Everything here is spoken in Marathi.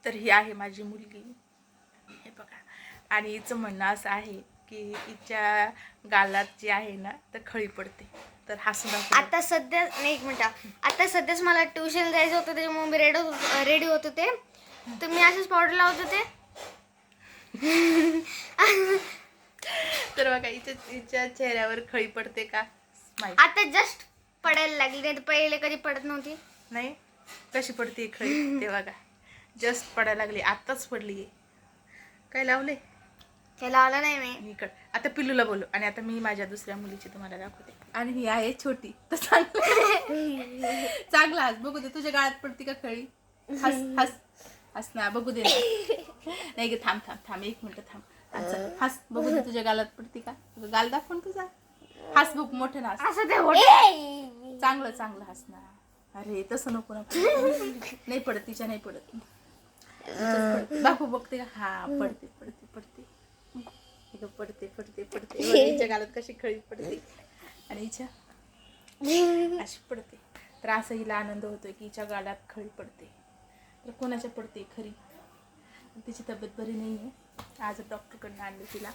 तर ही आहे माझी मुलगी, हे बघा. आणि हिचं म्हणणं असं आहे की हिच्या गालात जी आहे ना तर खळी पडते, तर हसून आता सध्या नाही, एक मिनिट, आता सध्याच मला ट्युशन जायचं होतं, त्याच्यामुळे मी रेडी होत होते, तर मी असंच पावडर लावत होते. तर बघा हिच्या चेहऱ्यावर खळी पडते का? स्माईल. आता जस्ट पडायला लागली, नाही तर पहिले कधी पडत नव्हती. नाही, कशी पडते खळी ते बघा. जस्ट पडायला लागली, आत्ताच पडली. काय लावले? ते लावलं नाही मी. इकड. आता पिल्लूला बोलू आणि आता मी माझ्या दुसऱ्या मुलीची तुम्हाला दाखवते. आणि ही आहे छोटी, तर चांगला हस, बघू दे तुझ्या गाळात पडती का खळी? हस हस हस ना, बघू दे ना. नाही ग, थांब थांब थांब, 1 मिनिट थांब. अच्छा, हस, बघू दे तुझ्या गालात पडती का? गाल दाखवून तुझा हस, बघ मोठे ना हस. असं ते चांगलं चांगलं हस ना. अरे तसं नको ना. नाही पडत, तिच्या नाही पडत. दाखवू बघते का? हा, पडते पडते पडते पडते पडते पडते. हिच्या गालात कशी खळी पडते आणि हिच्या अशी पडते. तर असं हिला आनंद होतोय की हिच्या गालात खळी पडते. तर कोणाच्या पडते खरी? तिची तब्येत बरी नाही आहे, आज डॉक्टरकडनं आणली तिला.